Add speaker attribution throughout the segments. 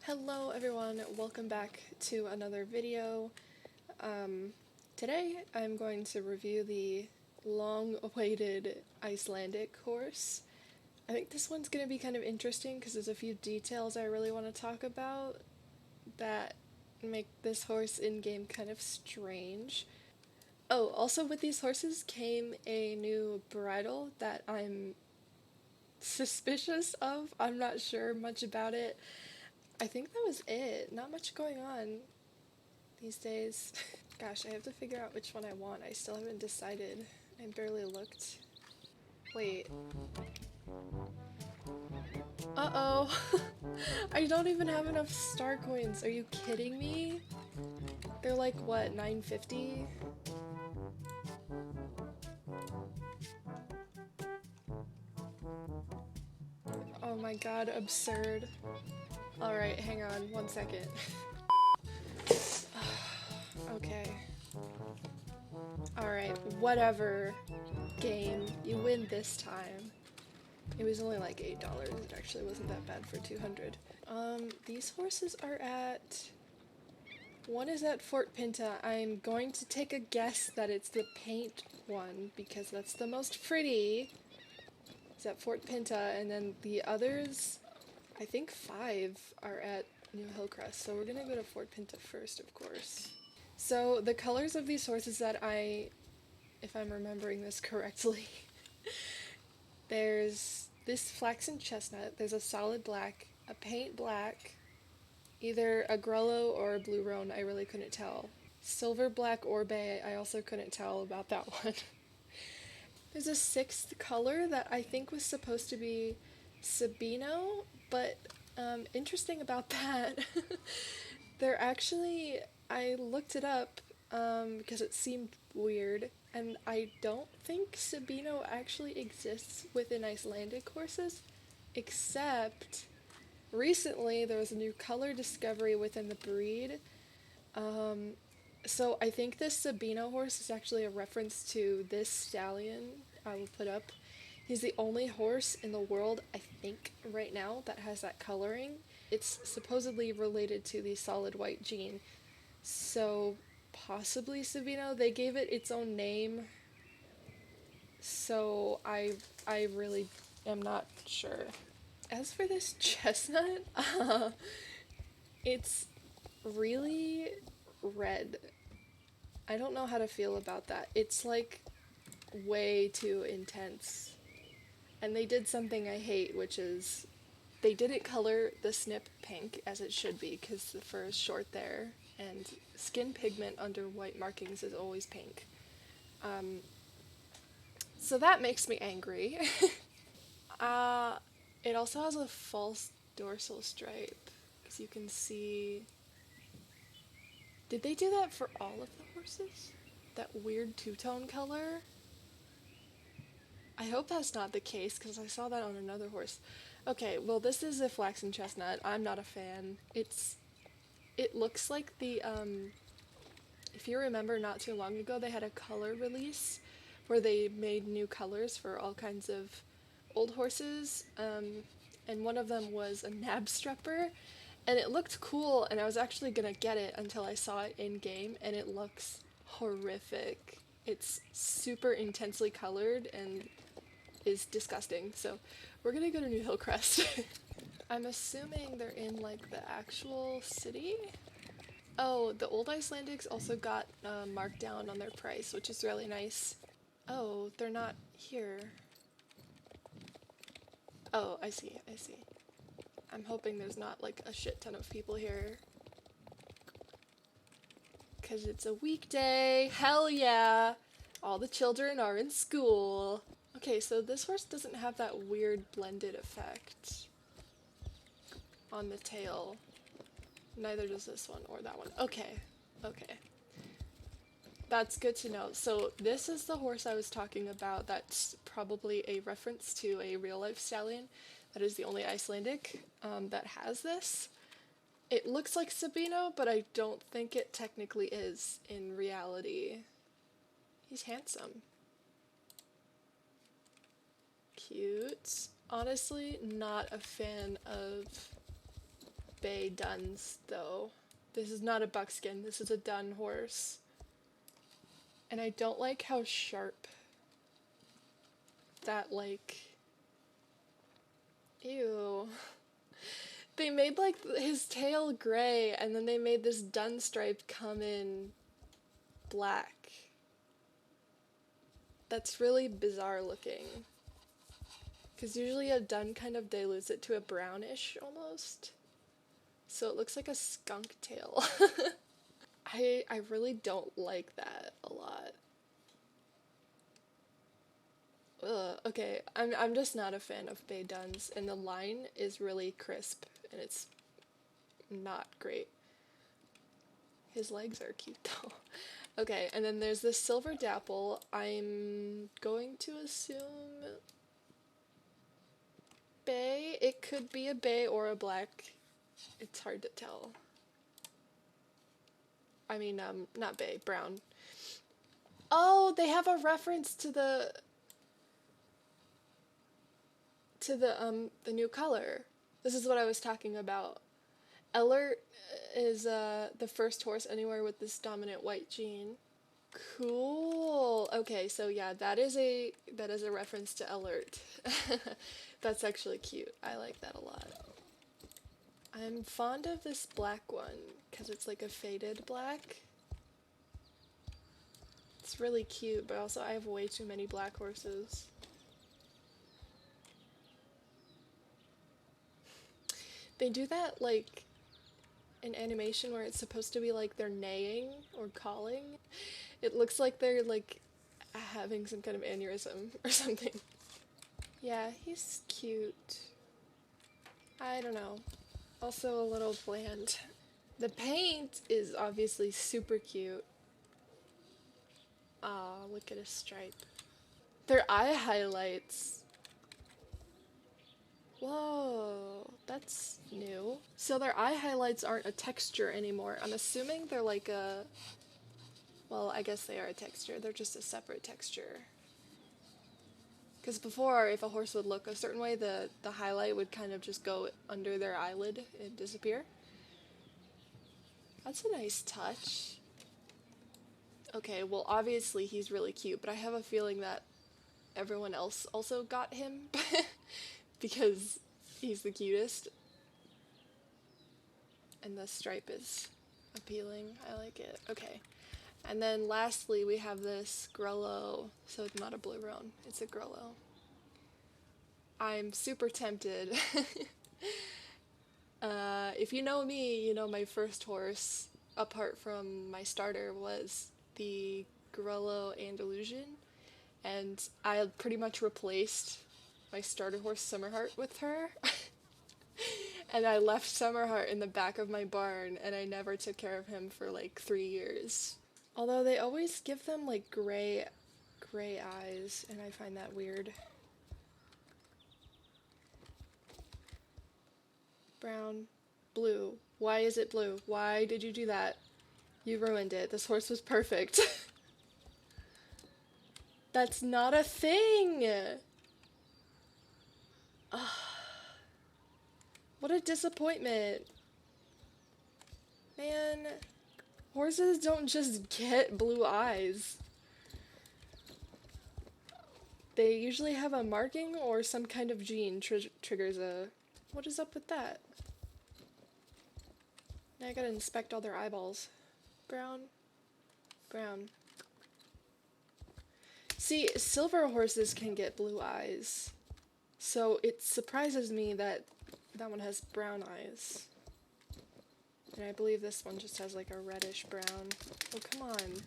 Speaker 1: Hello everyone, welcome back to another video. Today I'm going to review the long-awaited Icelandic horse. I think this one's going to be kind of interesting because there's a few details I really want to talk about that make this horse in-game kind of strange. Oh, also with these horses came a new bridle that I'm suspicious of. I'm not sure much about it. I think that was it. Not much going on these days. Gosh, I have to figure out which one I want. I still haven't decided. I barely looked. Wait. Uh-oh. I don't even have enough star coins. Are you kidding me? They're like, what, 950? Oh my god, absurd. Alright, hang on, 1 second. Okay. Alright, whatever. Game, you win this time. It was only like $8. It actually wasn't that bad for 200. These horses are at... One is at Fort Pinta. I'm going to take a guess that it's the paint one because that's the most pretty. It's at Fort Pinta, and then the others, I think 5 are at New Hillcrest. So we're gonna go to Fort Pinta first, of course. So the colors of these horses that if I'm remembering this correctly, there's this Flax and Chestnut, there's a solid black, a paint black, either a Grello or a Blue Roan, I really couldn't tell. Silver black or bay, I also couldn't tell about that one. There's a 6th color that I think was supposed to be Sabino, but interesting about that, they're actually, I looked it up because it seemed weird, and I don't think Sabino actually exists within Icelandic horses, except recently there was a new color discovery within the breed. So I think this Sabino horse is actually a reference to this stallion I will put up. He's the only horse in the world, I think, right now that has that coloring. It's supposedly related to the solid white gene. So possibly Sabino. They gave it its own name. So I really am not sure. As for this chestnut, it's really red. I don't know how to feel about that. It's like way too intense. And they did something I hate, which is they didn't color the snip pink as it should be because the fur is short there, and skin pigment under white markings is always pink. So that makes me angry. It also has a false dorsal stripe, because you can see... Did they do that for all of the horses? That weird two-tone color? I hope that's not the case, because I saw that on another horse. Okay, well this is a Flax and Chestnut. I'm not a fan. It looks like the, if you remember not too long ago, they had a color release where they made new colors for all kinds of old horses, and one of them was a nab strupper, and it looked cool, and I was actually gonna get it until I saw it in game, and it looks horrific. It's super intensely colored and is disgusting, so we're gonna go to New Hillcrest. I'm assuming they're in like the actual city. Oh, the old Icelandics also got marked down on their price, which is really nice. Oh, they're not here. Oh, I see, I see. I'm hoping there's not like a shit ton of people here. Cause it's a weekday, hell yeah! All the children are in school. Okay, so this horse doesn't have that weird blended effect on the tail. Neither does this one or that one. Okay, okay. That's good to know. So this is the horse I was talking about that's probably a reference to a real-life stallion. That is the only Icelandic that has this. It looks like Sabino, but I don't think it technically is in reality. He's handsome. Cute. Honestly, not a fan of bay duns, though. This is not a buckskin, this is a dun horse. And I don't like how sharp that, like... Ew. They made, like, his tail gray, and then they made this dun stripe come in black. That's really bizarre looking. Because usually a dun kind of dilutes it to a brownish, almost. So it looks like a skunk tail. I really don't like that a lot. Ugh, okay, I'm just not a fan of bay duns, and the line is really crisp, and it's not great. His legs are cute though. Okay, and then there's this silver dapple. I'm going to assume bay. It could be a bay or a black. It's hard to tell. I mean, not bay, brown. Oh, they have a reference to the new color. This is what I was talking about. Ellert is the first horse anywhere with this dominant white gene. Cool. Okay, so yeah, that is a reference to Ellert. That's actually cute. I like that a lot. I'm fond of this black one because it's like a faded black. It's really cute, but also I have way too many black horses. They do that like in animation where it's supposed to be like they're neighing or calling. It looks like they're like having some kind of aneurysm or something. Yeah, he's cute. I don't know. Also a little bland. The paint is obviously super cute. Aw, look at his stripe. Their eye highlights. Whoa, that's new. So their eye highlights aren't a texture anymore. I'm assuming they're like a... Well, I guess they are a texture. They're just a separate texture. Because before, if a horse would look a certain way, the highlight would kind of just go under their eyelid and disappear. That's a nice touch. Okay, well obviously he's really cute, but I have a feeling that everyone else also got him because he's the cutest. And the stripe is appealing. I like it. Okay. And then lastly, we have this Grello. So it's not a blue roan, it's a Grello. I'm super tempted. If you know me, you know my first horse, apart from my starter, was the Grello Andalusian. And I pretty much replaced my starter horse Summerheart with her. And I left Summerheart in the back of my barn, and I never took care of him for like 3 years. Although they always give them like gray eyes, and I find that weird. Brown, blue. Why is it blue? Why did you do that? You ruined it. This horse was perfect. That's not a thing! Ugh. What a disappointment. Man, horses don't just get blue eyes. They usually have a marking or some kind of gene triggers a... What is up with that? Now I gotta inspect all their eyeballs. Brown. Brown. See, silver horses can get blue eyes. So it surprises me that that one has brown eyes. And I believe this one just has like a reddish brown. Oh, come on.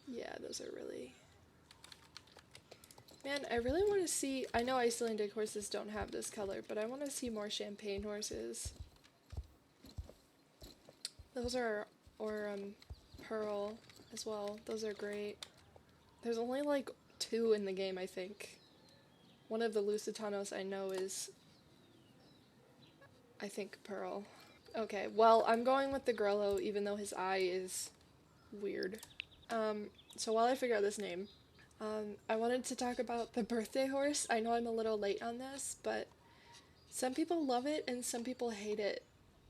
Speaker 1: Yeah, those are really... Man, I really want to see... I know Icelandic horses don't have this color, but I want to see more champagne horses. Those are... Or, pearl as well. Those are great. There's only like 2 in the game, I think. One of the Lusitanos I know is... I think pearl. Okay, well, I'm going with the Grello, even though his eye is weird. So while I figure out this name, I wanted to talk about the birthday horse. I know I'm a little late on this, but some people love it and some people hate it.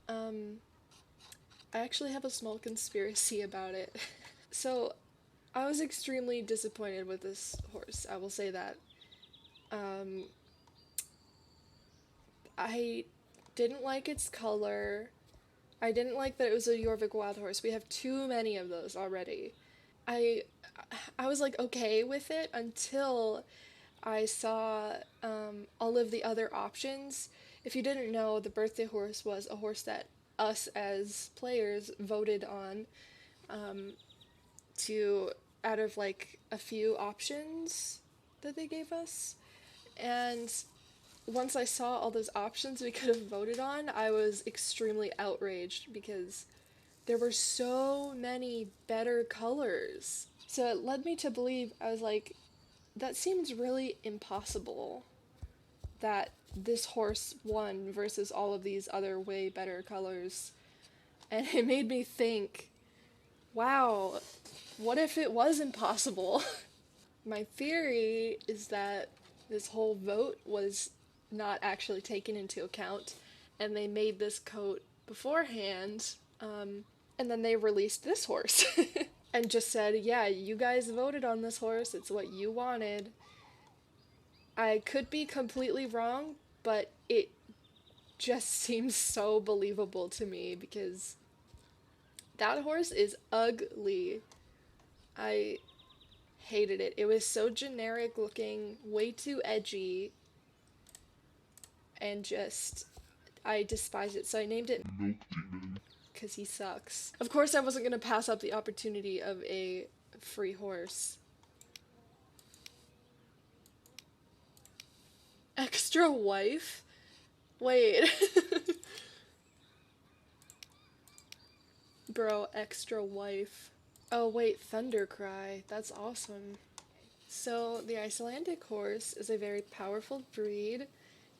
Speaker 1: Um, I actually have a small conspiracy about it. So, I was extremely disappointed with this horse, I will say that. Um, I didn't like its color. I didn't like that it was a Jorvik wild horse. We have too many of those already. I I was like okay with it until I saw all of the other options. If you didn't know, the birthday horse was a horse that us as players voted on to out of like a few options that they gave us. And once I saw all those options we could have voted on, I was extremely outraged because there were so many better colors. So it led me to believe, I was like, that seems really impossible that this horse won versus all of these other way better colors. And it made me think, wow, what if it was impossible? My theory is that this whole vote was not actually taken into account, and they made this coat beforehand, and then they released this horse and just said, yeah, you guys voted on this horse, it's what you wanted. I could be completely wrong, but it just seems so believable to me because that horse is ugly. I hated it. It was so generic looking, way too edgy, and just I despise it. So I named it because he sucks. Of course, I wasn't gonna pass up the opportunity of a free horse. Extra wife? Wait. Bro, extra wife. Oh wait, Thunder Cry. That's awesome. So, the Icelandic horse is a very powerful breed.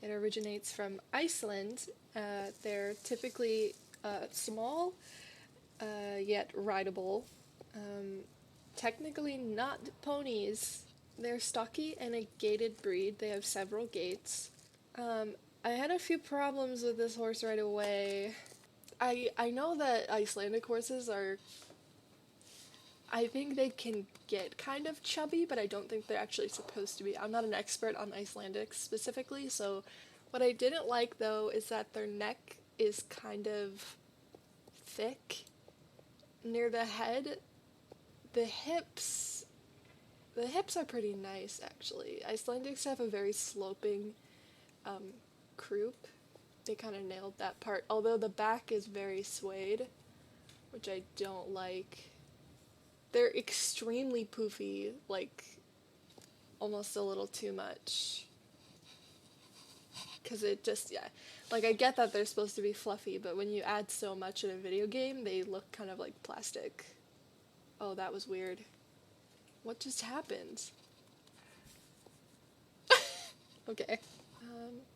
Speaker 1: It originates from Iceland. They're typically small, yet rideable. Um, Technically not ponies. They're stocky and a gaited breed. They have several gaits. Um, I had a few problems with this horse right away. I know that Icelandic horses are, I think they can get kind of chubby, but I don't think they're actually supposed to be. I'm not an expert on Icelandic specifically, so what I didn't like though is that their neck is kind of thick near the head. The hips, the hips are pretty nice actually. Icelandics have a very sloping croup. They kind of nailed that part, although the back is very suede, which I don't like. They're extremely poofy, like almost a little too much. Because it just, yeah. Like, I get that they're supposed to be fluffy, but when you add so much in a video game, they look kind of like plastic. Oh, that was weird. What just happened? Okay.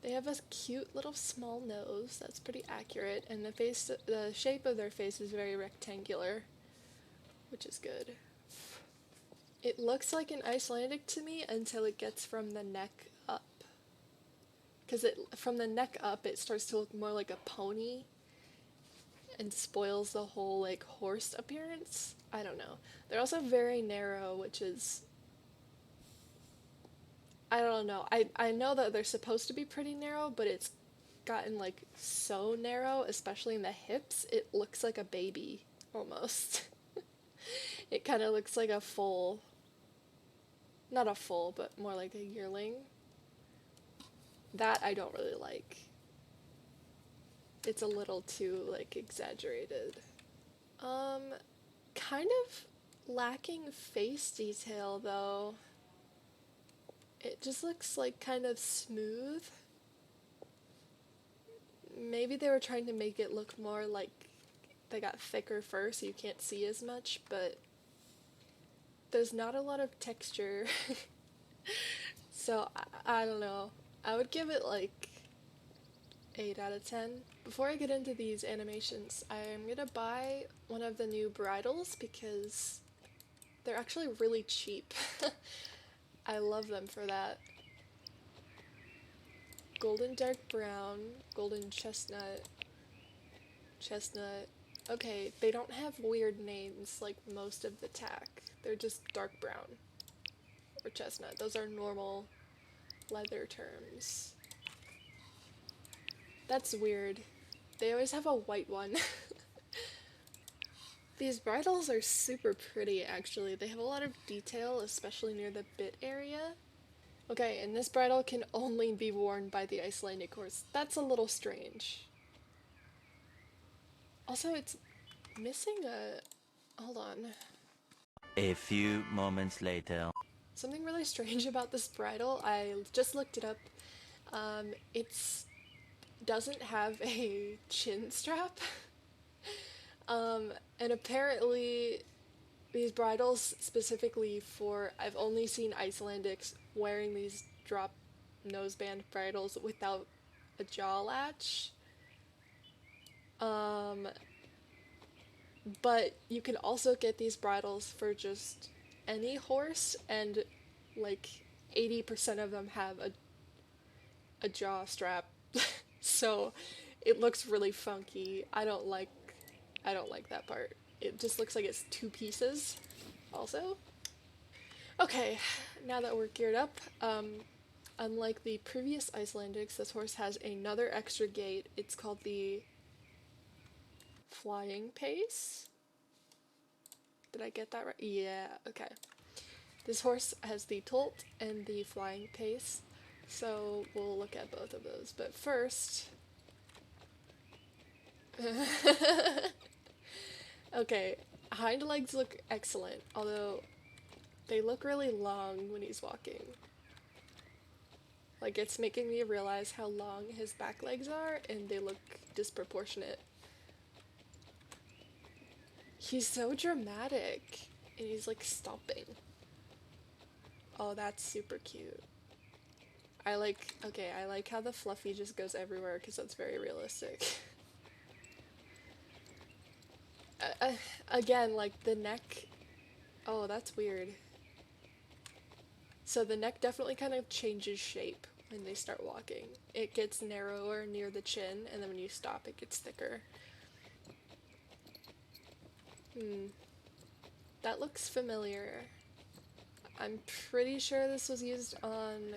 Speaker 1: They have a cute little small nose that's pretty accurate, and the shape of their face is very rectangular, which is good. It looks like an Icelandic to me until it gets from the neck up. Because from the neck up, it starts to look more like a pony and spoils the whole, like, horse appearance. I don't know. They're also very narrow, which is... I don't know. I know that they're supposed to be pretty narrow, but it's gotten, like, so narrow, especially in the hips, it looks like a baby, almost. It kind of looks like a full... Not a full, but more like a yearling. That I don't really like. It's a little too, like, exaggerated. Kind of lacking face detail, though. It just looks, like, kind of smooth. Maybe they were trying to make it look more like they got thicker fur so you can't see as much, but there's not a lot of texture. So, I don't know. I would give it, like, 8 out of 10. Before I get into these animations, I'm gonna buy one of the new Bridles because they're actually really cheap. I love them for that. Golden dark brown, golden chestnut. Chestnut. Okay, they don't have weird names like most of the tack. They're just dark brown or chestnut. Those are normal leather terms. That's weird. They always have a white one. These bridles are super pretty, actually. They have a lot of detail, especially near the bit area. Okay, and this bridle can only be worn by the Icelandic horse. That's a little strange. Also, it's missing a... Hold on.
Speaker 2: A few moments later.
Speaker 1: Something really strange about this bridle, I just looked it up. It's doesn't have a chin strap. And apparently these bridles specifically for, I've only seen Icelandics wearing these drop noseband bridles without a jaw latch. But you can also get these bridles for just any horse, and like 80% of them have a jaw strap. So it looks really funky. I don't like that part. It just looks like it's two pieces also. Okay, now that we're geared up, unlike the previous Icelandics, this horse has another extra gait. It's called the flying pace. Did I get that right? Yeah, okay. This horse has the tolt and the flying pace, so we'll look at both of those. But first... Okay, hind legs look excellent, although they look really long when he's walking. Like, it's making me realize how long his back legs are, and they look disproportionate. He's so dramatic, and he's like stomping. Oh, that's super cute. I like how the fluffy just goes everywhere because that's very realistic. Again, like the neck, oh, that's weird. So the neck definitely kind of changes shape when they start walking. It gets narrower near the chin, and then when you stop, it gets thicker. That looks familiar. I'm pretty sure this was used on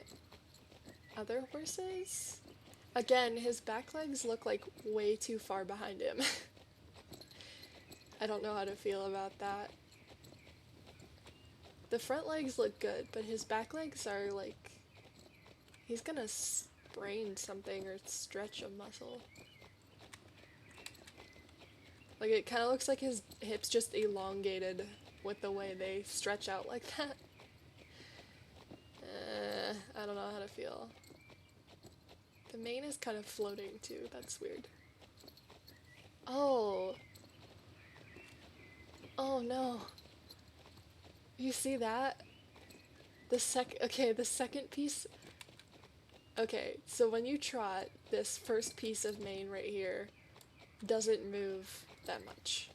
Speaker 1: other horses. Again, his back legs look like way too far behind him. I don't know how to feel about that. The front legs look good, but his back legs are like... He's gonna sprain something or stretch a muscle. Like, it kind of looks like his hips just elongated with the way they stretch out like that. I don't know how to feel. The mane is kind of floating too, that's weird. Oh. Oh no. You see that? The second piece. Okay, so when you trot, this first piece of mane right here doesn't move that much.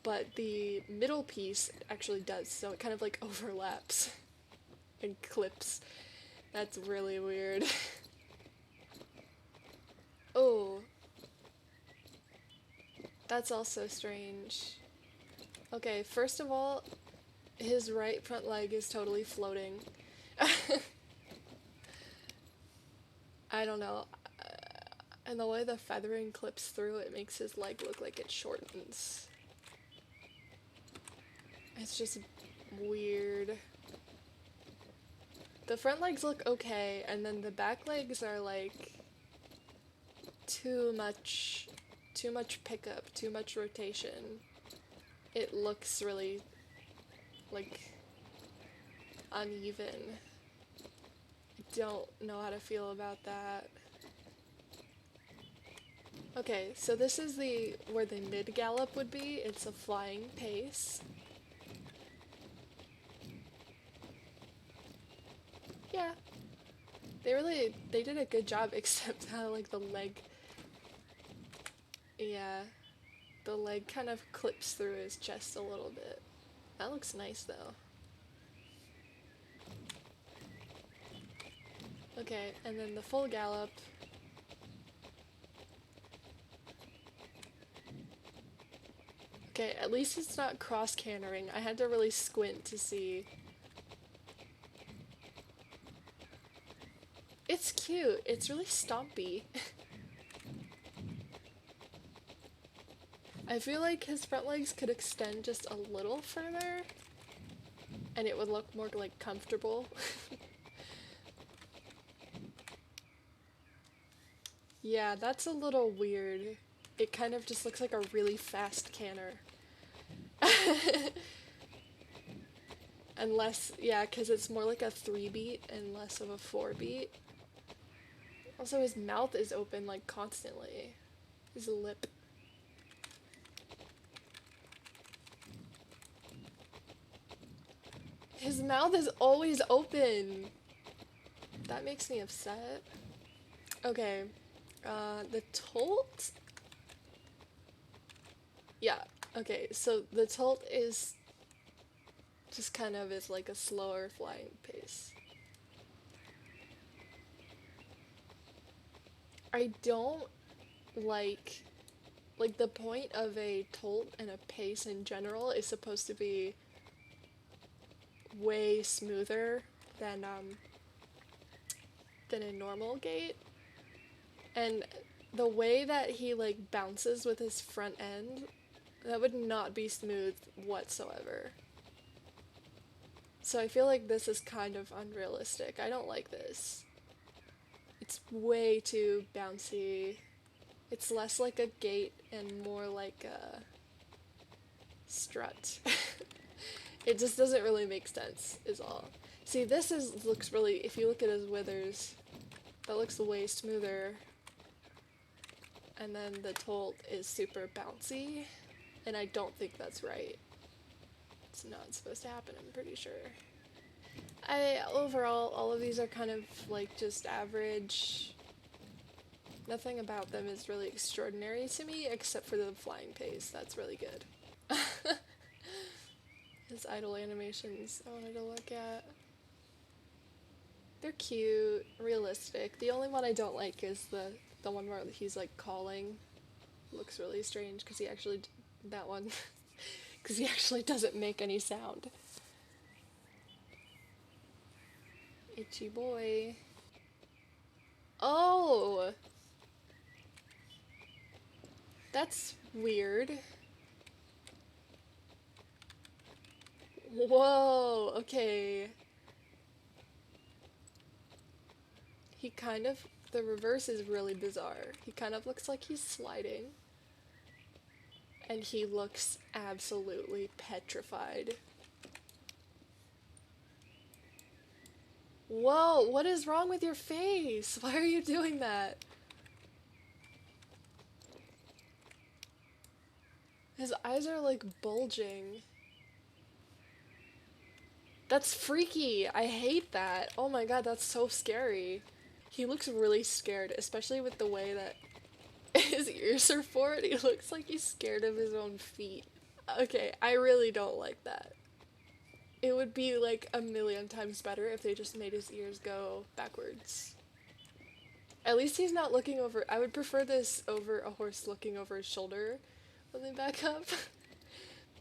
Speaker 1: But the middle piece actually does, so it kind of like overlaps and clips. That's really weird. Oh. That's also strange. Okay, first of all, his right front leg is totally floating. I don't know. And the way the feathering clips through, it makes his leg look like it shortens. It's just weird. The front legs look okay, and then the back legs are like too much pickup, too much rotation. It looks really like uneven. I don't know how to feel about that. Okay, so this is where the mid gallop would be. It's a flying pace. Yeah. They did a good job, except how like the leg, yeah, the leg kind of clips through his chest a little bit. That looks nice though. Okay, and then the full gallop. Okay, at least it's not cross-cantering. I had to really squint to see. It's cute. It's really stompy. I feel like his front legs could extend just a little further, and it would look more, like, comfortable. Yeah, that's a little weird. It kind of just looks like a really fast canter. Unless, yeah, because it's more like a 3-beat and less of a 4-beat. Also, his mouth is open, like, constantly. His lip. His mouth is always open! That makes me upset. Okay. The tolt? Yeah, okay, so the tolt is just kind of is like a slower flying pace. I don't like the point of a tolt and a pace in general is supposed to be way smoother than a normal gait. And the way that he like bounces with his front end, that would not be smooth whatsoever. So I feel like this is kind of unrealistic. I don't like this. It's way too bouncy. It's less like a gait and more like a strut. It just doesn't really make sense, is all. See, this looks really, if you look at his withers, that looks way smoother. And then the tolt is super bouncy, and I don't think that's right. It's not supposed to happen, I'm pretty sure. Overall, all of these are kind of like just average. Nothing about them is really extraordinary to me, except for the flying pace. That's really good. His idle animations I wanted to look at. They're cute, realistic. The only one I don't like is the one where he's like calling. Looks really strange because he actually, that one, because he actually doesn't make any sound. Itchy boy. Oh! That's weird. Whoa, okay. He kind of, the reverse is really bizarre. He kind of looks like he's sliding. And he looks absolutely petrified. Whoa, what is wrong with your face? Why are you doing that? His eyes are like bulging. That's freaky. I hate that. Oh my god, that's so scary. He looks really scared, especially with the way that his ears are forward. He looks like he's scared of his own feet. Okay, I really don't like that. It would be like a million times better if they just made his ears go backwards. At least he's not looking over. I would prefer this over a horse looking over his shoulder when they back up.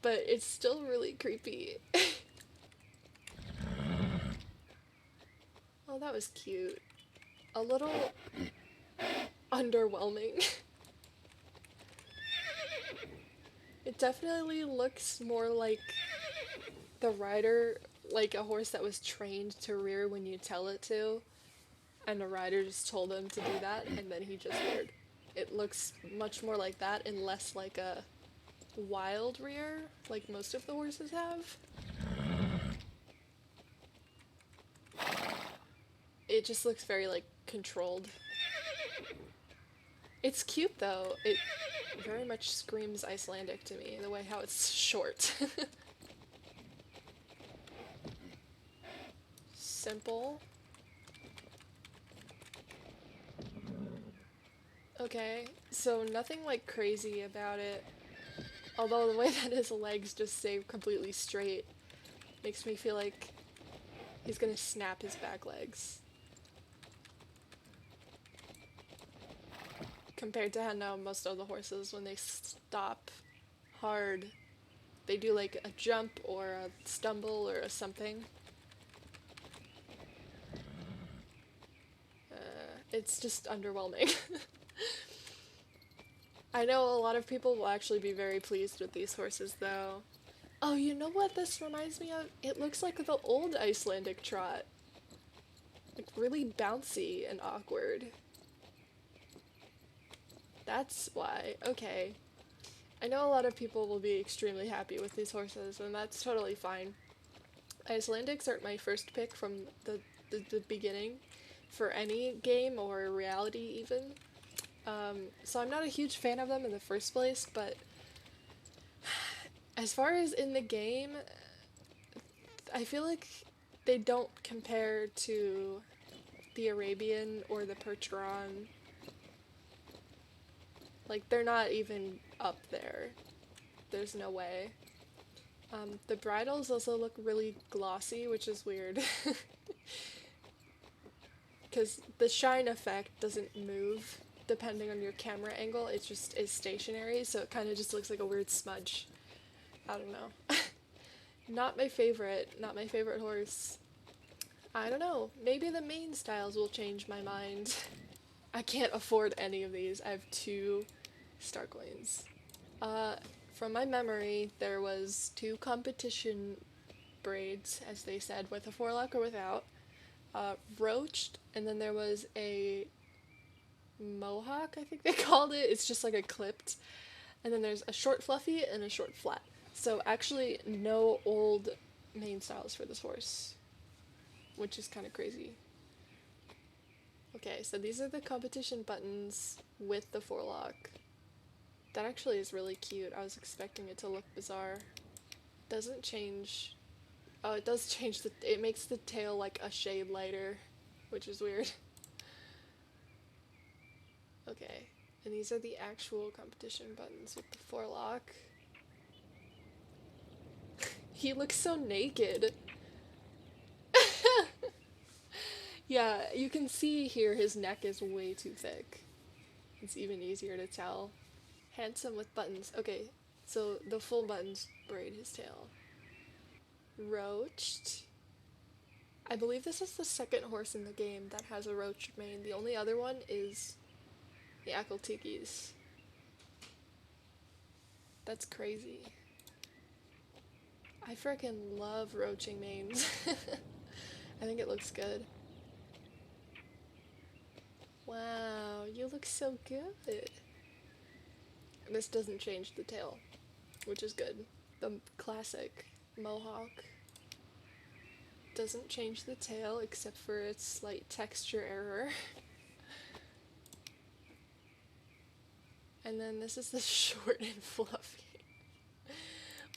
Speaker 1: But it's still really creepy. Oh, that was cute. A little underwhelming. It definitely looks more like the rider, like a horse that was trained to rear when you tell it to, and the rider just told him to do that, and then he just reared. It looks much more like that and less like a wild rear, like most of the horses have. It just looks very, like, controlled. It's cute, though. It very much screams Icelandic to me, the way how it's short. Simple. Okay, so nothing, like, crazy about it. Although the way that his legs just stay completely straight makes me feel like he's gonna snap his back legs. Compared to how now most of the horses, when they stop hard, they do like a jump or a stumble or a something. It's just underwhelming. I know a lot of people will actually be very pleased with these horses though. Oh, you know what this reminds me of? It looks like the old Icelandic trot. Like really bouncy and awkward. That's why. Okay. I know a lot of people will be extremely happy with these horses, and that's totally fine. Icelandics aren't my first pick from the beginning for any game or reality even. So I'm not a huge fan of them in the first place, but as far as in the game, I feel like they don't compare to the Arabian or the Percheron. Like, they're not even up there. There's no way. The bridles also look really glossy, which is weird. Because the shine effect doesn't move depending on your camera angle. It just is stationary, so it kind of just looks like a weird smudge. I don't know. Not my favorite horse. I don't know. Maybe the mane styles will change my mind. I can't afford any of these. I have 2 Starcoins. From my memory, there was 2 competition braids, as they said, with a forelock or without. Roached, and then there was a mohawk, I think they called it. It's just like a clipped. And then there's a short fluffy and a short flat. So actually no old mane styles for this horse, which is kind of crazy. Okay, so these are the competition buttons with the forelock. That actually is really cute. I was expecting it to look bizarre. Doesn't change. Oh, it does change it makes the tail like a shade lighter, which is weird. Okay, and these are the actual competition buttons with the forelock. He looks so naked. Yeah, you can see here his neck is way too thick. It's even easier to tell. Handsome with buttons. Okay, so the full buttons braid his tail. Roached. I believe this is the second horse in the game that has a roached mane. The only other one is the Akeltikis. That's crazy. I freaking love roaching manes. I think it looks good. Wow, you look so good. This doesn't change the tail, which is good. The classic mohawk doesn't change the tail except for its slight texture error. And then this is the short and fluffy.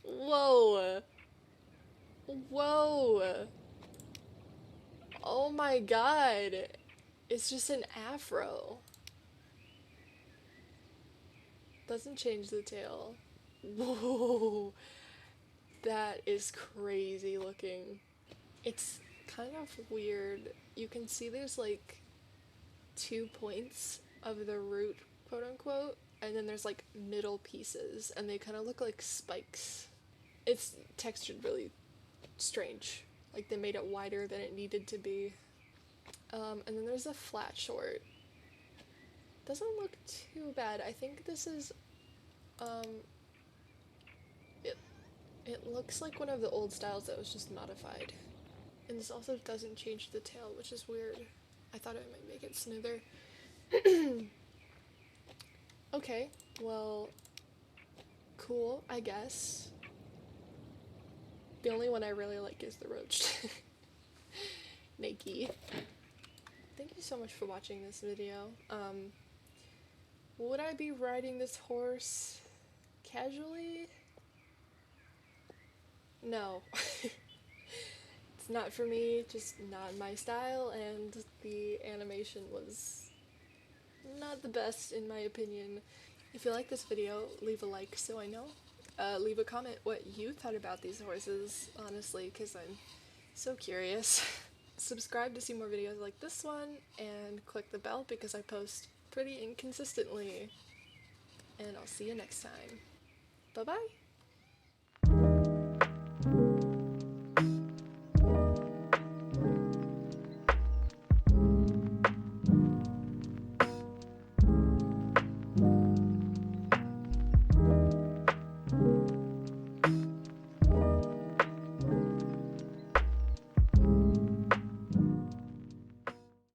Speaker 1: Whoa! Whoa! Oh my god! It's just an afro. Doesn't change the tail. Whoa! That is crazy looking. It's kind of weird. You can see there's like 2 points of the root, quote unquote, and then there's like middle pieces, and they kind of look like spikes. It's textured really strange. Like they made it wider than it needed to be. And then there's a flat short. Doesn't look too bad. I think this is, it looks like one of the old styles that was just modified. And this also doesn't change the tail, which is weird. I thought it might make it smoother. Okay, well, cool, I guess. The only one I really like is the roached. Nakey. Thank you so much for watching this video. Would I be riding this horse casually? No. It's not for me, just not my style, and the animation was not the best in my opinion. If you like this video, leave a like so I know. Leave a comment what you thought about these horses, honestly, because I'm so curious. Subscribe to see more videos like this one, and click the bell because I post pretty inconsistently. And I'll see you next time. Bye-bye!